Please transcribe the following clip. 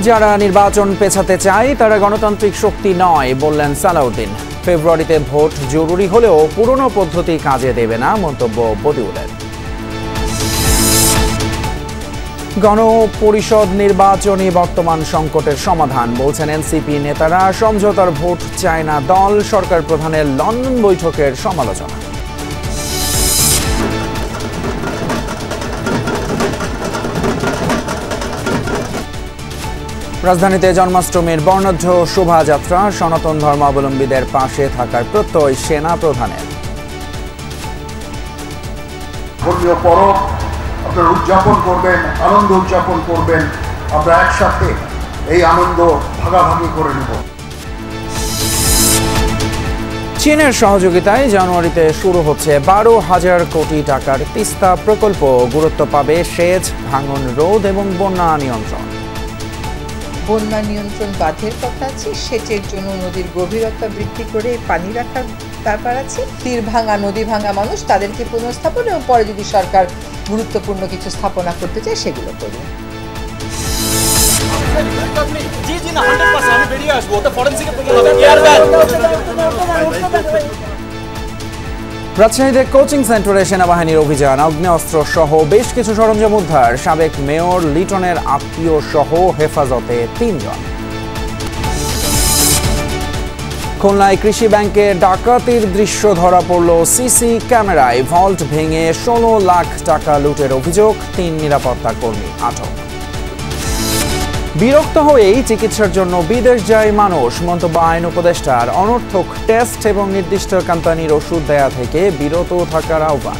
যারা নির্বাচন পেছাতে চায় তারা গণতান্ত্রিক শক্তি নয় বললেন সালাউদ্দিন। ফেব্রুয়ারিতে ভোট জরুরি হলেও পুরনো পদ্ধতি কাজে দেবে না মন্তব্য বদিউলের। গণপরিষদ নির্বাচনী বর্তমান সংকটের সমাধান বলছেন এনসিপি নেতারা। সমঝোতার ভোট চায় না দল। সরকার প্রধানের লন্ডন বৈঠকের সমালোচনা। রাজধানীতে জন্মাষ্টমীর বর্ণাঢ্য শোভাযাত্রা। সনাতন ধর্মাবলম্বীদের পাশে থাকার প্রত্যয় সেনা প্রধানের। ধর্মীয় পরব আপনারা উদযাপন করবেন, আনন্দ উদযাপন করবেন। আমরা একসাথে এই আনন্দ ভাগাভাগি করে নেব। চীনের সহযোগিতায় জানুয়ারিতে শুরু হচ্ছে 12,000 কোটি টাকার তিস্তা প্রকল্প। গুরুত্ব পাবে সেচ, ভাঙন রোধ এবং বন্যা নিয়ন্ত্রণ। বন্যা নিয়ন্ত্রণ বাঁধের কথা আছে, সেচের জন্য নদীর গভীরতা বৃদ্ধি করে পানি রাখার ব্যাপার আছে। তীর ভাঙা, নদী ভাঙা মানুষ তাদেরকে পুনঃস্থাপন এবং পরে যদি সরকার গুরুত্বপূর্ণ কিছু স্থাপনা করতে চায় সেগুলো করবে। রাজশাহীতে কোচিং সেন্টারে সেনাবাহিনীর অভিযান। আগ্নেয়াস্ত্র সহ বেশ কিছু সরঞ্জাম উদ্ধার। সাবেক মেয়র লিটনের আত্মীয় সহ হেফাজতে 3 জন। খুলনায় কৃষি ব্যাংকে ডাকাতির দৃশ্য ধরা পড়ল সিসি ক্যামেরায়। ভল্ট ভেঙে 16 লাখ টাকা লুটের অভিযোগ। 3 নিরাপত্তা কর্মী আটক। বিরক্ত হয়েই চিকিৎসার জন্য বিদেশ যায় মানুষ মন্তব্য আইন উপদেষ্টার। অনর্থক টেস্ট এবং নির্দিষ্ট কোম্পানির ওষুধ দেয়া থেকে বিরত থাকার আহ্বান।